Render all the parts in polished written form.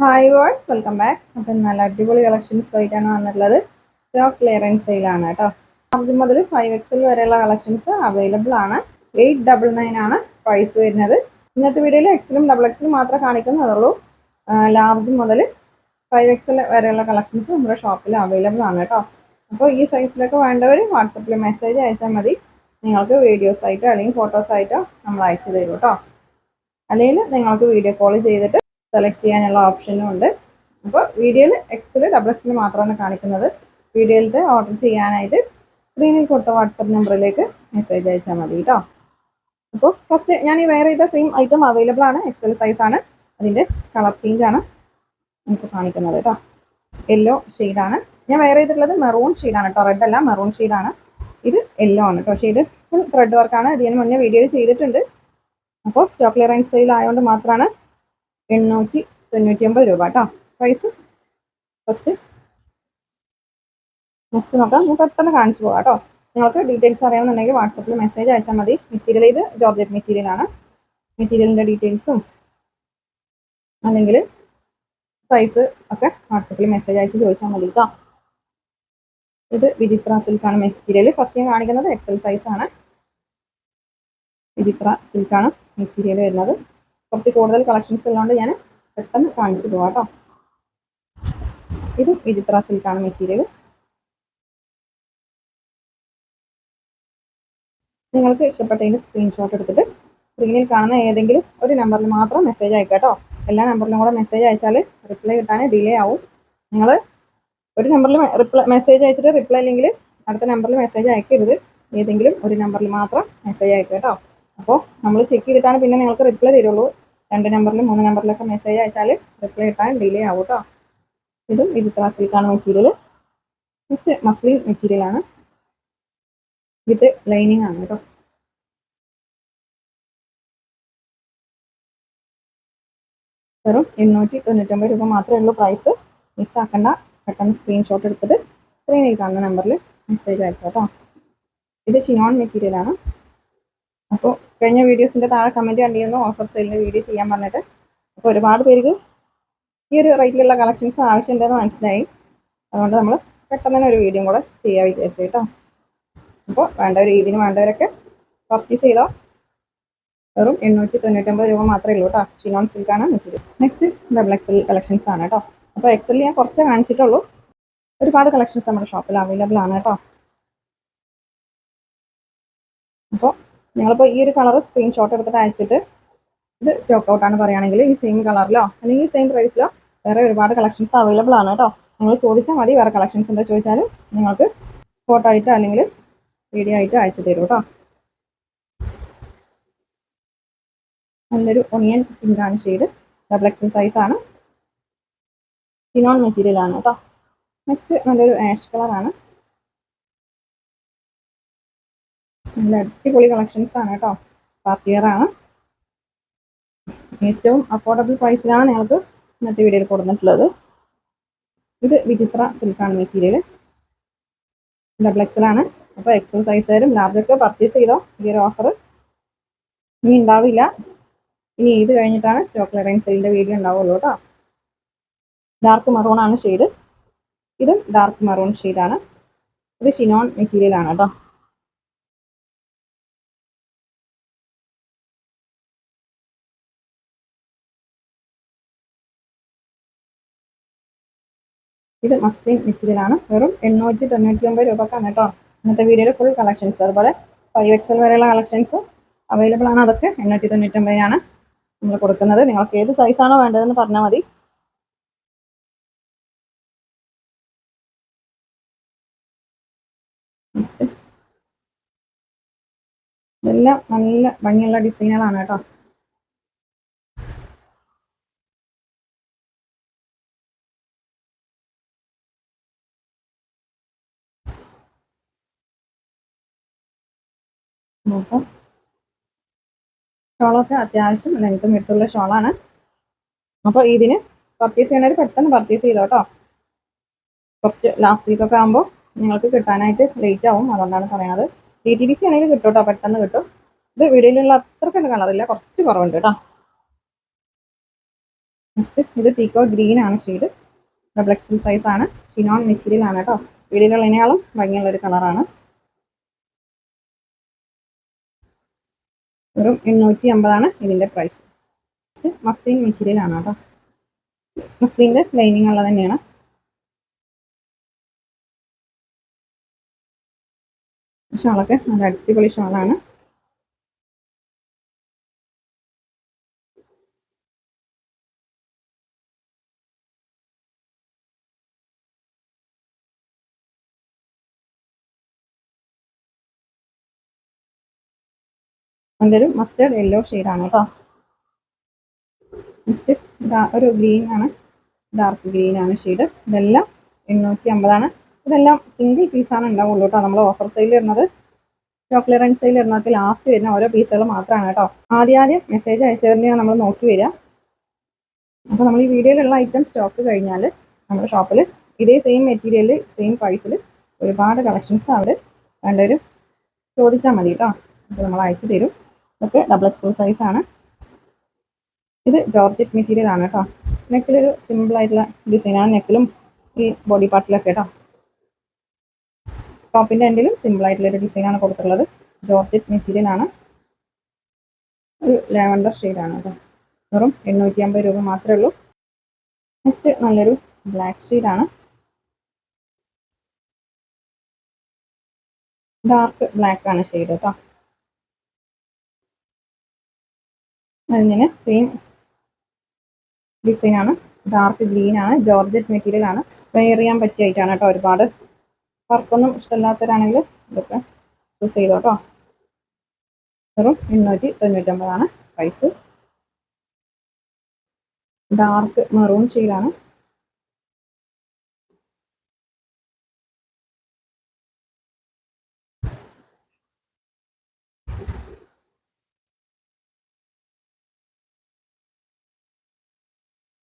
Hi verse welcome back. അപ്പം നല്ല അടിപൊളി കളക്ഷൻസ് ആയിട്ടാണ് വന്നിട്ടുള്ളത്. സ്റ്റോക്ക് ക്ലിയറൻസ് സെയിലാണ് കേട്ടോ. ആദ്യം മുതൽ 5XL വരെയുള്ള കളക്ഷൻസ് അവൈലബിൾ ആണ്. 899 ആണ് പ്രൈസ് വരുന്നത്. ഇന്നത്തെ വീഡിയോയിൽ എക്സലും ഡബിൾ എക്സലും മാത്രമേ കാണിക്കുന്നുള്ളൂ. ലാർജ് മുതൽ 5XL വരെയുള്ള കളക്ഷൻസ് നമ്മുടെ ഷോപ്പിൽ അവൈലബിൾ ആണ് കേട്ടോ. അപ്പോൾ ഈ സൈസിലൊക്കെ വേണ്ടവർ വാട്സപ്പിൽ മെസ്സേജ് അയച്ചാൽ മതി. നിങ്ങൾക്ക് വീഡിയോസ് ആയിട്ടോ അല്ലെങ്കിൽ ഫോട്ടോസ് ആയിട്ടോ നമ്മൾ അയച്ചു തരും കേട്ടോ. അല്ലെങ്കിൽ നിങ്ങൾക്ക് വീഡിയോ കോൾ ചെയ്തിട്ട് സെലക്ട് ചെയ്യാനുള്ള ഓപ്ഷനും ഉണ്ട്. അപ്പോൾ വീഡിയോയിൽ എക്സൽ ഡബിൾ എക്സൽ മാത്രമാണ് കാണിക്കുന്നത്. വീഡിയോയിലത്തെ ഓർഡർ ചെയ്യാനായിട്ട് സ്ക്രീനിൽ കൊടുത്ത വാട്സപ്പ് നമ്പറിലേക്ക് മെസ്സേജ് അയച്ചാൽ മതി കേട്ടോ. അപ്പോൾ ഫസ്റ്റ് ഞാൻ ഈ വെയർ ചെയ്ത സെയിം ഐറ്റം അവൈലബിൾ ആണ്. എക്സൽ സൈസ് ആണ്. അതിൻ്റെ കളർ ചേഞ്ച് ആണ് നമുക്ക് കാണിക്കുന്നത് കേട്ടോ. യെല്ലോ ഷെയ്ഡാണ് ഞാൻ വെയർ ചെയ്തിട്ടുള്ളത്. മെറൂൺ ഷെയ്ഡാണ് കേട്ടോ. റെഡ് അല്ല, മെറൂൺ ഷെയ്ഡാണ്. ഇത് യെല്ലോ ആണ് കേട്ടോ. ഷെയ്ഡ് ഫുൾ ത്രെഡ് വർക്കാണ്. ഇതിന് മുന്നേ വീഡിയോയിൽ ചെയ്തിട്ടുണ്ട്. അപ്പോൾ സ്റ്റോക്ക് ക്ലിയറൻസ് സെയിൽ ആയതുകൊണ്ട് മാത്രമാണ് 899 രൂപ കേട്ടോ പ്രൈസ്. ഫസ്റ്റ് നെക്സ്റ്റ് നോക്കാം. ഞാൻ പെട്ടെന്ന് കാണിച്ചു പോകാം കേട്ടോ. നിങ്ങൾക്ക് ഡീറ്റെയിൽസ് അറിയണമെന്നുണ്ടെങ്കിൽ വാട്സപ്പിൽ മെസ്സേജ് അയച്ചാൽ മതി. മെറ്റീരിയൽ ഇത് ജോർജറ്റ് മെറ്റീരിയൽ ആണ്. മെറ്റീരിയലിൻ്റെ ഡീറ്റെയിൽസും അല്ലെങ്കിൽ സൈസ് ഒക്കെ വാട്സപ്പിൽ മെസ്സേജ് അയച്ച് ചോദിച്ചാൽ മതി കേട്ടോ. ഇത് വിചിത്ര സിൽക്കാണ് മെറ്റീരിയൽ. ഫസ്റ്റ് ഞാൻ കാണിക്കുന്നത് എക്സൽ സൈസ് ആണ്. വിചിത്ര സിൽക്കാണ് മെറ്റീരിയൽ വരുന്നത്. കുറച്ച് കൂടുതൽ കളക്ഷൻസ് ഉള്ളതുകൊണ്ട് ഞാൻ പെട്ടെന്ന് കാണിച്ചു പോകാം കേട്ടോ. ഇത് വിചിത്ര സിൽക്കാണ് മെറ്റീരിയൽ. നിങ്ങൾക്ക് ഇഷ്ടപ്പെട്ടതിൻ്റെ സ്ക്രീൻഷോട്ട് എടുത്തിട്ട് സ്ക്രീനിൽ കാണുന്ന ഏതെങ്കിലും ഒരു നമ്പറിൽ മാത്രം മെസ്സേജ് അയക്കുക കേട്ടോ. എല്ലാ നമ്പറിലും കൂടെ മെസ്സേജ് അയച്ചാൽ റിപ്ലൈ കിട്ടാൻ ഡിലേ ആവും. നിങ്ങൾ ഒരു നമ്പറിൽ മെസ്സേജ് അയച്ചിട്ട് റിപ്ലൈ ഇല്ലെങ്കിൽ അടുത്ത നമ്പറിൽ മെസ്സേജ് അയക്കരുത്. ഏതെങ്കിലും ഒരു നമ്പറിൽ മാത്രം മെസ്സേജ് അയക്കുക കേട്ടോ. അപ്പോൾ നമ്മൾ ചെക്ക് ചെയ്തിട്ടാണ് പിന്നെ നിങ്ങൾക്ക് റിപ്ലൈ തരുള്ളൂ. 2 നമ്പറിലും 3 നമ്പറിലൊക്കെ മെസ്സേജ് അയച്ചാൽ റിപ്ലൈ കിട്ടാൻ ഡിലേ ആവും കേട്ടോ. ഇതും വിചിത്ര സിൽക്കാണ് മെറ്റീരിയൽ. നെക്സ്റ്റ് മസ്ലിൻ മെറ്റീരിയൽ ആണ്. വിത്ത് ലൈനിങ് ആണ് കേട്ടോ. വെറും 899 രൂപ മാത്രമേ ഉള്ളൂ പ്രൈസ്. മിസ്സാക്കണ്ട. പെട്ടെന്ന് സ്ക്രീൻഷോട്ട് എടുത്തിട്ട് സ്ക്രീനിൽ കാണുന്ന നമ്പറിൽ മെസ്സേജ് അയച്ചോ കേട്ടോ. ഇത് ചിനോൺ മെറ്റീരിയൽ ആണ്. അപ്പോൾ കഴിഞ്ഞ വീഡിയോസിൻ്റെ താഴെ കമൻറ്റ് കണ്ടിരുന്നു ഓഫർ സെയിലിൻ്റെ വീഡിയോ ചെയ്യാൻ പറഞ്ഞിട്ട്. അപ്പോൾ ഒരുപാട് പേർക്ക് ഈ ഒരു റേറ്റിലുള്ള കളക്ഷൻസ് ആവശ്യമുണ്ടെന്ന് മനസ്സിലായി. അതുകൊണ്ട് നമ്മൾ പെട്ടെന്ന് തന്നെ ഒരു വീഡിയോ കൂടെ ചെയ്യാൻ വിചാരിച്ചു കേട്ടോ. അപ്പോൾ വേണ്ടവർ ഇതിന് വേണ്ടവരൊക്കെ പർച്ചേസ് ചെയ്തോ. വെറും 899 രൂപ മാത്രമേ ഉള്ളൂ കേട്ടോ. ഷിനോൺ സിൽക്കാണ് material. Next double XL collections ആണ് കേട്ടോ. അപ്പോൾ എക്സൽ ഞാൻ കുറച്ച് കാണിച്ചിട്ടുള്ളൂ. ഒരുപാട് കളക്ഷൻസ് നമ്മുടെ ഷോപ്പിൽ അവൈലബിൾ ആണ് കേട്ടോ. അപ്പോൾ നിങ്ങളിപ്പോൾ ഈ ഒരു കളർ സ്ക്രീൻഷോട്ട് എടുത്തിട്ട് അയച്ചിട്ട് ഇത് സ്റ്റോക്ക് ഔട്ടാണ് പറയുകയാണെങ്കിൽ ഈ സെയിം കളറിലോ അല്ലെങ്കിൽ സെയിം പ്രൈസിലോ വേറെ ഒരുപാട് കളക്ഷൻസ് അവൈലബിൾ ആണ് കേട്ടോ. നിങ്ങൾ ചോദിച്ചാൽ മതി. വേറെ കളക്ഷൻസ് ഉണ്ടോ ചോദിച്ചാൽ നിങ്ങൾക്ക് ഫോട്ടോ ആയിട്ടോ അല്ലെങ്കിൽ വീഡിയോ ആയിട്ടോ അയച്ചു തരും കേട്ടോ. നല്ലൊരു ഒണിയൻ പിങ്കാണ് ഷെയ്ഡ്. ഡബിൾ എക്സൽ സൈസ് ആണ്. ചിനോൺ മെറ്റീരിയൽ ആണ് കേട്ടോ. നെക്സ്റ്റ് നല്ലൊരു ആഷ് കളറാണ്. നല്ല അടിപൊളി കളക്ഷൻസ് ആണ് കേട്ടോ. പാർട്ടി വെയർ ആണ്. ഏറ്റവും അഫോർഡബിൾ പ്രൈസിലാണ് ഞങ്ങൾക്ക് ഇന്നത്തെ വീഡിയോയിൽ കൊടുത്തിട്ടുള്ളത്. ഇത് വിചിത്ര സിൽക്കാണ് മെറ്റീരിയൽ. ഡബിൾ എക്സൽ ആണ്. അപ്പോൾ എക്സൽ സൈസ് വരും. ലാർജൊക്കെ പർച്ചേസ് ചെയ്തോ. ഈ ഒരു ഓഫർ ഇനി ഉണ്ടാവില്ല. ഇനി ഇത് കഴിഞ്ഞിട്ടാണ് സ്റ്റോക്ക് ക്ലിയറൻസ് സെയിലിൻ്റെ വീഡിയോ ഉണ്ടാവുള്ളൂ കേട്ടോ. ഡാർക്ക് മെറൂൺ ആണ് ഷെയ്ഡ്. ഇതും ഡാർക്ക് മെറൂൺ ഷെയ്ഡാണ്. ഇത് ചിനോൺ മെറ്റീരിയൽ ആണ് കേട്ടോ. ഇത് മസ്ലിൻ മെറ്റീരിയൽ ആണ്. വെറും 899 രൂപക്കാണ് കേട്ടോ. ഇന്നത്തെ വീഡിയോയിൽ ഫുൾ കളക്ഷൻസ് അതുപോലെ 5XL വരെയുള്ള കളക്ഷൻസ് അവൈലബിൾ ആണ്. അതൊക്കെ 899 നമ്മൾ കൊടുക്കുന്നത്. നിങ്ങൾക്ക് ഏത് സൈസാണോ വേണ്ടതെന്ന് പറഞ്ഞാൽ മതി. ഇതെല്ലാം നല്ല ഭംഗിയുള്ള ഡിസൈനുകളാണ് കേട്ടോ. അപ്പം ഷോളൊക്കെ അത്യാവശ്യം ലെങ്ത്തും വിട്ടുള്ള ഷോളാണ്. അപ്പോൾ ഇതിന് പർച്ചേസ് ചെയ്യണവർ പെട്ടെന്ന് പർച്ചേസ് ചെയ്തോ കേട്ടോ. കുറച്ച് ലാസ്റ്റ് വീക്കൊക്കെ ആകുമ്പോൾ നിങ്ങൾക്ക് കിട്ടാനായിട്ട് ലേറ്റ് ആവും. അതുകൊണ്ടാണ് പറയണത്. DTDC ആണെങ്കിൽ കിട്ടും കേട്ടോ. പെട്ടെന്ന് കിട്ടും. ഇത് വീഡിയോയിലുള്ള അത്രയ്ക്കൊന്നും കളറില്ല. കുറച്ച് കുറവുണ്ട് കേട്ടോ. നെക്സ്റ്റ് ഇത് പീക്കോ ഗ്രീൻ ആണ് ഷെയ്ഡ്. ഡബിൾ എക്സൽ സൈസ് ആണ്. ഷിനോൺ മെറ്റീരിയൽ ആണ് കേട്ടോ. വീഡിയോയിലുള്ളതിനേക്കാളും ഭംഗിയുള്ളൊരു കളറാണ്. വെറും 850 ഇതിന്റെ പ്രൈസ്. മസ്ലിൻ മെറ്റീരിയൽ ആണ് കേട്ടോ. മസ്ലിന്റെ ലൈനിങ് ഉള്ളത് തന്നെയാണ്. ഷാളൊക്കെ നല്ല അടിപൊളി ഷാളാണ്. നല്ലൊരു മസ്റ്റേർഡ് യെല്ലോ ഷെയ്ഡാണ് കേട്ടോ. നെക്സ്റ്റ് ഒരു ഗ്രീൻ ആണ്, ഡാർക്ക് ഗ്രീൻ ആണ് ഷെയ്ഡ്. ഇതെല്ലാം 850. ഇതെല്ലാം സിംഗിൾ പീസാണ് ഉണ്ടാവുള്ളൂ കേട്ടോ. നമ്മൾ ഓഫർ സെയിൽ വരുന്നത്, സ്റ്റോക്ക് ക്ലിയറൻസ് സെയിൽ വരുന്നത് ലാസ്റ്റ് വരുന്ന ഓരോ പീസുകൾ മാത്രമാണ് കേട്ടോ. ആദ്യം മെസ്സേജ് അയച്ചതിനെയാണ് നമ്മൾ നോക്കി വരിക. അപ്പോൾ നമ്മൾ ഈ വീഡിയോയിലുള്ള ഐറ്റം സ്റ്റോക്ക് കഴിഞ്ഞാൽ നമ്മുടെ ഷോപ്പിൽ ഇതേ സെയിം മെറ്റീരിയൽ സെയിം പ്രൈസിൽ ഒരുപാട് കളക്ഷൻസ് അവർ വേണ്ടവരും ചോദിച്ചാൽ മതി കേട്ടോ. അപ്പോൾ നമ്മൾ അയച്ചു തരും. ഇതൊക്കെ ഡബിൾ എക്സൽ സൈസ് ആണ്. ഇത് ജോർജറ്റ് മെറ്റീരിയൽ ആണ് കേട്ടോ. നെക്കിലൊരു സിമ്പിൾ ആയിട്ടുള്ള ഡിസൈനാണ്, നെക്കിലും ഈ ബോഡി പാർട്ടിലൊക്കെ കേട്ടോ. ടോപ്പിന്റെ എൻഡിലും സിമ്പിൾ ആയിട്ടുള്ള ഒരു ഡിസൈനാണ് കൊടുത്തിട്ടുള്ളത്. ജോർജറ്റ് മെറ്റീരിയൽ ആണ്. ഒരു ലാവൻഡർ ഷെയ്ഡാണ് കേട്ടോ. വെറും 850 രൂപ മാത്രമേ ഉള്ളൂ. നെക്സ്റ്റ് നല്ലൊരു ബ്ലാക്ക് ഷെയ്ഡാണ്. ഡാർക്ക് ബ്ലാക്ക് ആണ് ഷെയ്ഡ് കേട്ടോ. അതിന് സെയിം ഡിസൈൻ ആണ്. ഡാർക്ക് ഗ്രീൻ ആണ്. ജോർജറ്റ് മെറ്റീരിയൽ ആണ്. വെയർ ചെയ്യാൻ പറ്റിയായിട്ടാണ് കേട്ടോ. ഒരുപാട് വർക്കൊന്നും ഇഷ്ടമില്ലാത്തവരാണെങ്കിൽ ഇതൊക്കെ യൂസ് ചെയ്തോ കേട്ടോ. വെറും 895 പ്രൈസ്. ഡാർക്ക് മെറൂൺ ഷെയ്ഡാണ്.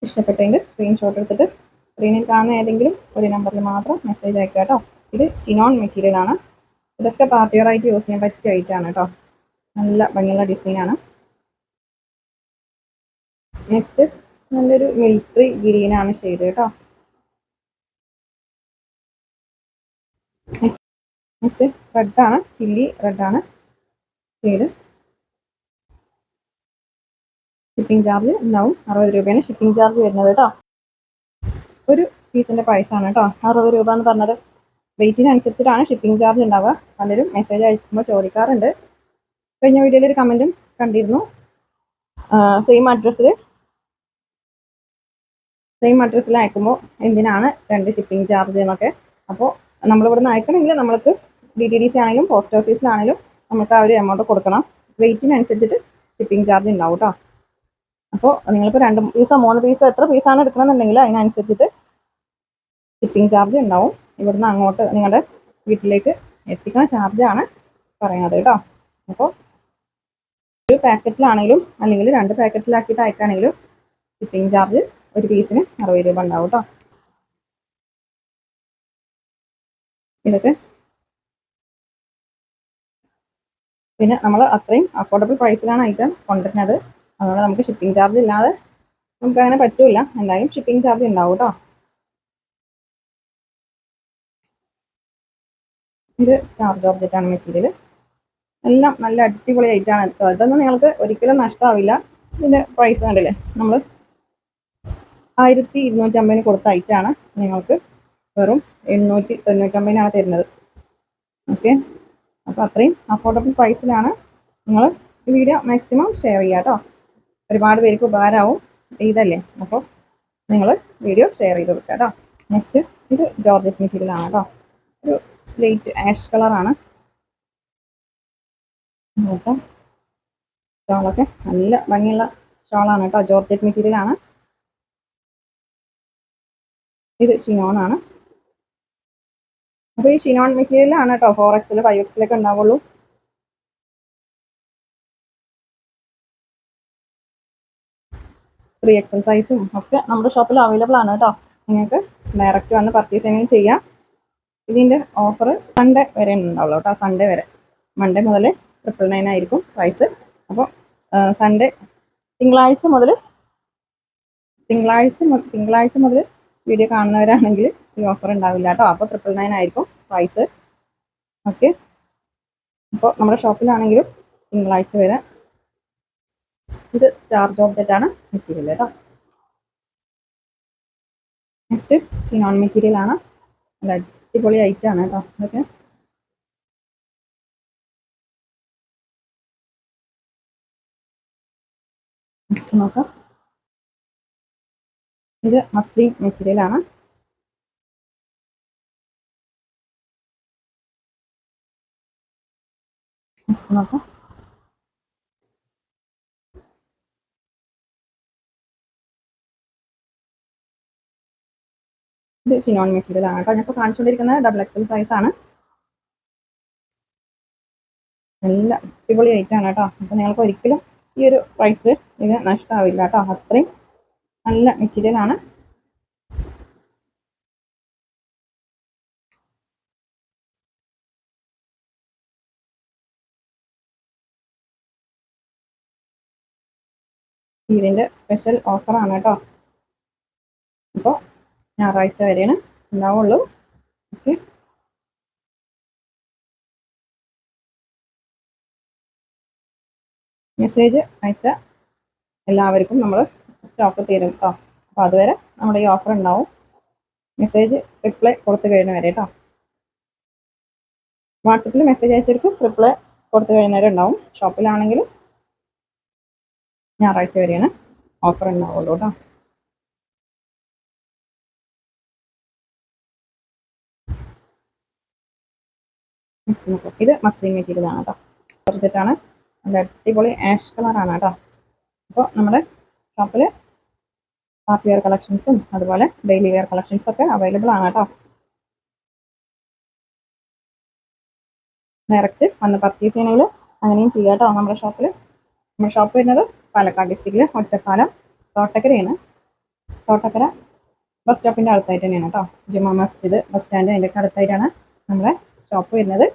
ഇഷ്ടപ്പെട്ടെങ്കിൽ സ്ക്രീൻഷോട്ട് എടുത്തിട്ട് സ്ക്രീനിൽ കാണുന്ന ഏതെങ്കിലും ഒരു നമ്പറിൽ മാത്രം മെസ്സേജ് അയക്കുക കേട്ടോ. ഇത് ഷിനോൺ മെറ്റീരിയൽ ആണ്. ഇതൊക്കെ പാർട്ടി വെയർ ആയിട്ട് യൂസ് ചെയ്യാൻ പറ്റിയ ഐറ്റാണ് കേട്ടോ. നല്ല ഭംഗിയുള്ള ഡിസൈനാണ്. നെക്സ്റ്റ് നല്ലൊരു മിലിറ്ററി ഗ്രീൻ ആണ് ഷെയ്ഡ് കേട്ടോ. നെക്സ്റ്റ് റെഡാണ്, ചില്ലി റെഡാണ് ഷെയ്ഡ്. ഷിപ്പിംഗ് ചാർജ് ഉണ്ടാവും. 60 രൂപയാണ് ഷിപ്പിംഗ് ചാർജ് വരുന്നത് കേട്ടോ. ഒരു പീസിന്റെ പ്രൈസാണ് കേട്ടോ 60 രൂപ എന്ന് പറഞ്ഞത്. വെയിറ്റിനനുസരിച്ചിട്ടാണ് ഷിപ്പിംഗ് ചാർജ് ഉണ്ടാവുക. പലരും മെസ്സേജ് അയക്കുമ്പോൾ ചോദിക്കാറുണ്ട്. കഴിഞ്ഞ വീഡിയോയിൽ ഒരു കമന്റും കണ്ടിരുന്നു, സെയിം അഡ്രസ്സിൽ അയക്കുമ്പോൾ എന്തിനാണ് 2 ഷിപ്പിംഗ് ചാർജ് എന്നൊക്കെ. അപ്പോൾ നമ്മളിവിടെ നിന്ന് അയക്കണമെങ്കിൽ നമ്മൾക്ക് DTDC ആണെങ്കിലും പോസ്റ്റ് ഓഫീസിലാണെങ്കിലും നമുക്ക് ആ ഒരു എമൗണ്ട് കൊടുക്കണം. വെയിറ്റിനനുസരിച്ചിട്ട് ഷിപ്പിംഗ് ചാർജ് ഉണ്ടാവും കേട്ടോ. അപ്പോൾ നിങ്ങളിപ്പോൾ 2 പീസോ 3 പീസോ എത്ര പീസാണ് എടുക്കണമെന്നുണ്ടെങ്കിൽ അതിനനുസരിച്ചിട്ട് ഷിപ്പിംഗ് ചാർജ് ഉണ്ടാവും. ഇവിടുന്ന് അങ്ങോട്ട് നിങ്ങളുടെ വീട്ടിലേക്ക് എത്തിക്കുന്ന ചാർജാണ് പറയുന്നത് കേട്ടോ. അപ്പോൾ ഒരു പാക്കറ്റിലാണെങ്കിലും അല്ലെങ്കിൽ 2 പാക്കറ്റിലാക്കിയിട്ട് അയക്കുകയാണെങ്കിലും ഷിപ്പിംഗ് ചാർജ് ഒരു പീസിന് 60 രൂപ ഉണ്ടാവും കേട്ടോ. ഇതൊക്കെ പിന്നെ നമ്മൾ അത്രയും അഫോർഡബിൾ പ്രൈസിലാണ് ഐറ്റം കൊണ്ടുവരുന്നത്. അതുകൊണ്ട് നമുക്ക് ഷിപ്പിംഗ് ചാർജ് ഇല്ലാതെ നമുക്ക് അങ്ങനെ പറ്റൂല. എന്തായാലും ഷിപ്പിംഗ് ചാർജ് ഉണ്ടാവും കേട്ടോ. ഇത് സ്റ്റാർ ജോർജറ്റ് ആണ് മെറ്റീരിയൽ. എല്ലാം നല്ല അടിപൊളി ഐറ്റാണ്. ഇതൊന്നും നിങ്ങൾക്ക് ഒരിക്കലും നഷ്ടമാവില്ല. ഇതിന്റെ പ്രൈസ് കണ്ടില്ലേ, നമ്മൾ 1250 കൊടുത്ത ഐറ്റാണ് നിങ്ങൾക്ക് വെറും 895 തരുന്നത്. ഓക്കെ, അപ്പോൾ അത്രയും അഫോർഡബിൾ പ്രൈസിലാണ്. നിങ്ങൾ ഈ വീഡിയോ മാക്സിമം ഷെയർ ചെയ്യുക കേട്ടോ. ഒരുപാട് പേർക്ക് ഉപകാരമാവും ഇതല്ലേ. അപ്പോൾ നിങ്ങൾ വീഡിയോ ഷെയർ ചെയ്ത് കൊടുക്കുക കേട്ടോ. നെക്സ്റ്റ് ഇത് ജോർജറ്റ് മെറ്റീരിയൽ ആണ് കേട്ടോ. ഒരു ലൈറ്റ് ആഷ് കളറാണ്. നോക്കാം, ഷോളൊക്കെ നല്ല ഭംഗിയുള്ള ഷോളാണ് കേട്ടോ. ജോർജറ്റ് മെറ്റീരിയൽ ആണ്. ഇത് ഷിനോൺ ആണ്. അപ്പോൾ ഈ ഷിനോൺ മെറ്റീരിയൽ ആണ് കേട്ടോ 4XL 5XL ഒക്കെ ഉണ്ടാവുള്ളൂ. ത്രീ XL സൈസും ഒക്കെ നമ്മുടെ ഷോപ്പിൽ അവൈലബിൾ ആണ് കേട്ടോ. നിങ്ങൾക്ക് ഡയറക്റ്റ് വന്ന് പർച്ചേസിങ് ചെയ്യാം. ഇതിൻ്റെ ഓഫർ സൺഡേ വരെ ഉണ്ടാവുള്ളൂ കേട്ടോ. സൺഡേ വരെ, മൺഡേ മുതൽ 999 ആയിരിക്കും പ്രൈസ്. അപ്പോൾ സൺഡേ തിങ്കളാഴ്ച മുതൽ തിങ്കളാഴ്ച മുതൽ വീഡിയോ കാണുന്നവരാണെങ്കിൽ ഈ ഓഫർ ഉണ്ടാവില്ല കേട്ടോ. അപ്പോൾ 999 ആയിരിക്കും പ്രൈസ്. ഓക്കെ, അപ്പോൾ നമ്മുടെ ഷോപ്പിലാണെങ്കിലും തിങ്കളാഴ്ച വരെ. ഇത് സ്റ്റാർ ജോർജറ്റ് ആണ് മെറ്റീരിയൽ കേട്ടോ. നെക്സ്റ്റ് ഷിനോൺ മെറ്റീരിയൽ ആണ്. നല്ല അടിപൊളി ഐറ്റം ആണ് കേട്ടോ. ഇതൊക്കെ നെക്സ്റ്റ് നോക്കാം. ഇത് മസ്ലിൻ മെറ്റീരിയൽ ആണ്. നെക്സ്റ്റ് നോക്കാം. ഇത് ഷിനോൺ മെറ്റീരിയൽ ആണ് കേട്ടോ. ഞാനിപ്പോൾ കാണിച്ചുകൊണ്ടിരിക്കുന്നത് XXL സൈസ് ആണ്. നല്ല അടിപൊളി ഐറ്റം ആണ് കേട്ടോ. അപ്പോൾ നിങ്ങൾക്ക് ഒരിക്കലും ഈ ഒരു പ്രൈസ് ഇത് നഷ്ടമാവില്ല കേട്ടോ. അത്രയും നല്ല മെറ്റീരിയൽ ആണ്. ഇതിൻ്റെ സ്പെഷ്യൽ ഓഫറാണ് കേട്ടോ. അപ്പോൾ ഞായറാഴ്ച വരെയാണ് ഉണ്ടാവുള്ളൂ. ഓക്കെ, മെസ്സേജ് അയച്ച എല്ലാവർക്കും നമ്മൾ സ്റ്റോക്ക് തരും കേട്ടോ. അപ്പോൾ അതുവരെ നമ്മുടെ ഈ ഓഫർ ഉണ്ടാവും. മെസ്സേജ് റിപ്ലൈ കൊടുത്തു കഴിഞ്ഞ വരെ കേട്ടോ. വാട്സപ്പിൽ മെസ്സേജ് അയച്ചവർക്ക് റിപ്ലൈ കൊടുത്തു കഴിയുന്നവരെ ഉണ്ടാവും. ഷോപ്പിലാണെങ്കിൽ ഞായറാഴ്ച വരെയാണ് ഓഫർ ഉണ്ടാവുള്ളൂ കേട്ടോ. ഇത് മസ്ലിൻ മെറ്റീരിയൽ ആണ് കേട്ടോ. ജോർജറ്റാണ്. നല്ല അടിപൊളി ആഷ് കളറാണ് കേട്ടോ. അപ്പോൾ നമ്മുടെ ഷോപ്പിൽ പാർട്ടി വെയർ കളക്ഷൻസും അതുപോലെ ഡെയിലി വെയർ കളക്ഷൻസ് ഒക്കെ അവൈലബിൾ ആണ് കേട്ടോ. ഡയറക്റ്റ് വന്ന് പർച്ചേസ് ചെയ്യണമെങ്കിൽ അങ്ങനെയും ചെയ്യാം കേട്ടോ. നമ്മുടെ ഷോപ്പ് വരുന്നത് പാലക്കാട് ഡിസ്ട്രിക്റ്റിൽ ഒറ്റപ്പാലം തോട്ടക്കരയാണ്. തോട്ടക്കര ബസ് സ്റ്റോപ്പിൻ്റെ അടുത്തായിട്ട് തന്നെയാണ് കേട്ടോ. ജുമാ മസ്ജിദ് ബസ് സ്റ്റാൻഡ് അതിൻ്റെ അടുത്തായിട്ടാണ് നമ്മുടെ ഷോപ്പ് വരുന്നത്.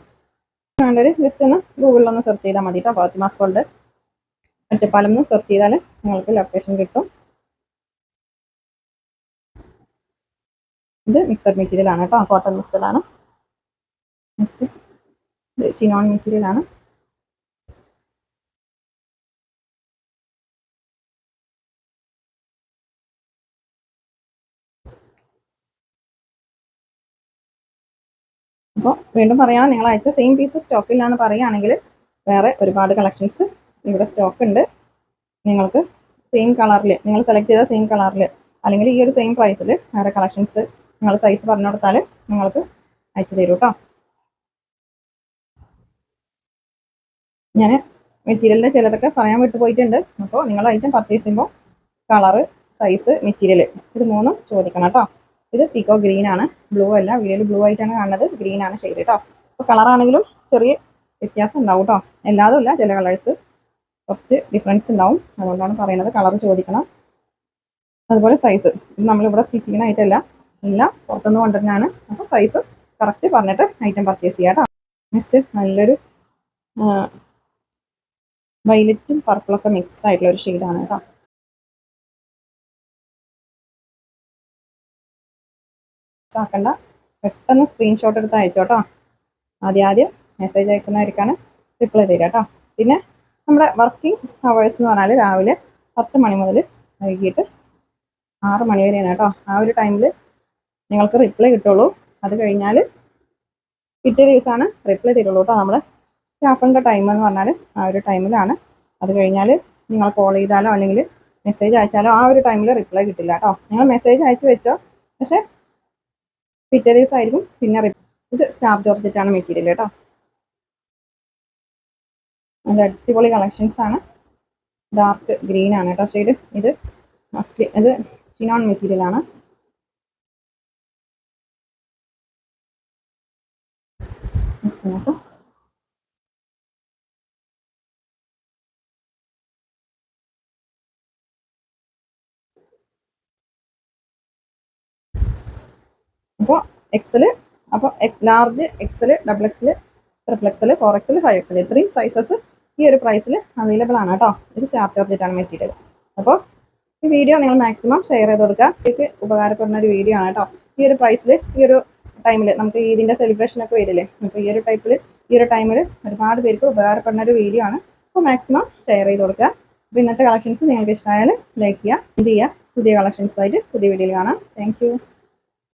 വേണ്ടൊരു ജസ്റ്റ് ഒന്ന് ഗൂഗിളിലൊന്ന് സെർച്ച് ചെയ്താൽ മതി കേട്ടോ. ഫാത്തിമാസ് വേൾഡ് ഒറ്റപ്പാലം എന്ന് സെർച്ച് ചെയ്താൽ നിങ്ങൾക്ക് ലൊക്കേഷൻ കിട്ടും. ഇത് മിക്സഡ് മെറ്റീരിയൽ ആണ് കേട്ടോ. കോട്ടൺ മിക്സഡ് ആണ്. നെക്സ്റ്റ് ഇത് ഷിനോൺ മെറ്റീരിയൽ ആണ്. അപ്പോൾ വീണ്ടും പറയാം, നിങ്ങൾ അയച്ച സെയിം പീസ് സ്റ്റോക്കില്ല എന്ന് പറയുകയാണെങ്കിൽ വേറെ ഒരുപാട് കളക്ഷൻസ് ഇവിടെ സ്റ്റോക്ക് ഉണ്ട്. നിങ്ങൾക്ക് സെയിം കളറിൽ നിങ്ങൾ സെലക്ട് ചെയ്ത സെയിം കളറിൽ അല്ലെങ്കിൽ ഈ ഒരു സെയിം പ്രൈസിൽ വേറെ കളക്ഷൻസ് നിങ്ങൾ സൈസ് പറഞ്ഞു കൊടുത്താൽ നിങ്ങൾക്ക് അയച്ചു തരൂ കേട്ടോ. ഞാൻ മെറ്റീരിയലിൻ്റെ ചിലതൊക്കെ പറയാൻ വിട്ടുപോയിട്ടുണ്ട്. അപ്പോൾ നിങ്ങൾ ഐറ്റം പർച്ചേസ് ചെയ്യുമ്പോൾ കളറ്, സൈസ്, മെറ്റീരിയൽ ഇത് മൂന്നും ചോദിക്കണം കേട്ടോ. ഇത് പീക്കോ ഗ്രീൻ ആണ്, ബ്ലൂ അല്ല. വീഡിയോയിൽ ബ്ലൂ ആയിട്ടാണ് കാണുന്നത്, ഗ്രീൻ ആണ് ഷെയ്ഡ് കേട്ടോ. അപ്പോൾ കളറാണെങ്കിലും ചെറിയ വ്യത്യാസം ഉണ്ടാവും കേട്ടോ. എല്ലാതും ഇല്ല, ചില കളേഴ്സ് കുറച്ച് ഡിഫറൻസ് ഉണ്ടാവും. അതുകൊണ്ടാണ് പറയുന്നത് കളർ ചോദിക്കണം. അതുപോലെ സൈസ് ഇത് നമ്മളിവിടെ സ്റ്റിച്ചിങ്ങിനായിട്ടല്ല, എല്ലാം പുറത്തുനിന്ന് കൊണ്ടുവരുന്നതാണ്. അപ്പോൾ സൈസ് കറക്റ്റ് പറഞ്ഞിട്ട് ഐറ്റം പർച്ചേസ് ചെയ്യാം കേട്ടോ. നെക്സ്റ്റ് നല്ലൊരു വൈലറ്റും പർപ്പിളൊക്കെ മിക്സ് ആയിട്ടുള്ള ഒരു ഷെയ്ഡാണ് കേട്ടോ. ആക്കണ്ട, പെട്ടെന്ന് സ്ക്രീൻഷോട്ട് എടുത്ത് അയച്ചോട്ടോ. ആദ്യം മെസ്സേജ് അയക്കുന്നവർക്കാണ് റിപ്ലൈ തരിക കേട്ടോ. പിന്നെ നമ്മുടെ വർക്കിംഗ് ഹവേഴ്സ് എന്ന് പറഞ്ഞാൽ രാവിലെ 10 മണി മുതൽ വൈകിട്ട് 6 മണി വരെയാണ് കേട്ടോ. ആ ഒരു ടൈമിൽ നിങ്ങൾക്ക് റിപ്ലൈ കിട്ടുള്ളൂ. അത് കഴിഞ്ഞാൽ പിറ്റേ ദിവസമാണ് റിപ്ലൈ തരുള്ളൂ കേട്ടോ. നമ്മുടെ സ്റ്റാഫിൻ്റെ ടൈം എന്ന് പറഞ്ഞാൽ ആ ഒരു ടൈമിലാണ്. അത് കഴിഞ്ഞാൽ നിങ്ങൾ കോൾ ചെയ്താലോ അല്ലെങ്കിൽ മെസ്സേജ് അയച്ചാലോ ആ ഒരു ടൈമിൽ റിപ്ലൈ കിട്ടില്ല കേട്ടോ. നിങ്ങൾ മെസ്സേജ് അയച്ചു വെച്ചോ, പക്ഷേ പിറ്റേ ദിവസമായിരിക്കും പിന്നെ ഇത് സ്റ്റാർ ജോർജറ്റാണ് മെറ്റീരിയൽ കേട്ടോ. നല്ല അടിപൊളി കളക്ഷൻസ് ആണ്. ഡാർക്ക് ഗ്രീൻ ആണ് കേട്ടോ ഷെയ്ഡ്. ഇത് ഷിനോൺ മെറ്റീരിയൽ ആണ്. അപ്പോൾ എക്സല്, അപ്പോൾ large, XL, XXL, XXL, 4XL, 5XL ഇത്രയും സൈസസ് ഈ ഒരു പ്രൈസിൽ അവൈലബിൾ ആണ് കേട്ടോ. ഇത് സ്റ്റാർ ജോർജറ്റ് ആണ് മെറ്റീരിയൽ. അപ്പോൾ ഈ വീഡിയോ നിങ്ങൾ മാക്സിമം ഷെയർ ചെയ്ത് കൊടുക്കുക. നിങ്ങൾക്ക് ഉപകാരപ്പെടുന്ന ഒരു വീഡിയോ ആണ് കേട്ടോ. ഈ ഒരു പ്രൈസിൽ ഈ ഒരു ടൈമിൽ നമുക്ക് ഈദിൻ്റെ സെലിബ്രേഷൻ ഒക്കെ വരില്ലേ, അപ്പോൾ ഈ ഒരു ടൈമിൽ ഒരുപാട് പേർക്ക് ഉപകാരപ്പെടുന്ന ഒരു വീഡിയോ ആണ്. അപ്പോൾ മാക്സിമം ഷെയർ ചെയ്ത് കൊടുക്കുക. അപ്പോൾ ഇന്നത്തെ കളക്ഷൻസ് നിങ്ങൾക്ക് ഇഷ്ടമായാൽ ലൈക്ക് ചെയ്യുക, എന്ത് ചെയ്യുക. പുതിയ കളക്ഷൻസായിട്ട് പുതിയ വീഡിയോയിൽ കാണാം. താങ്ക്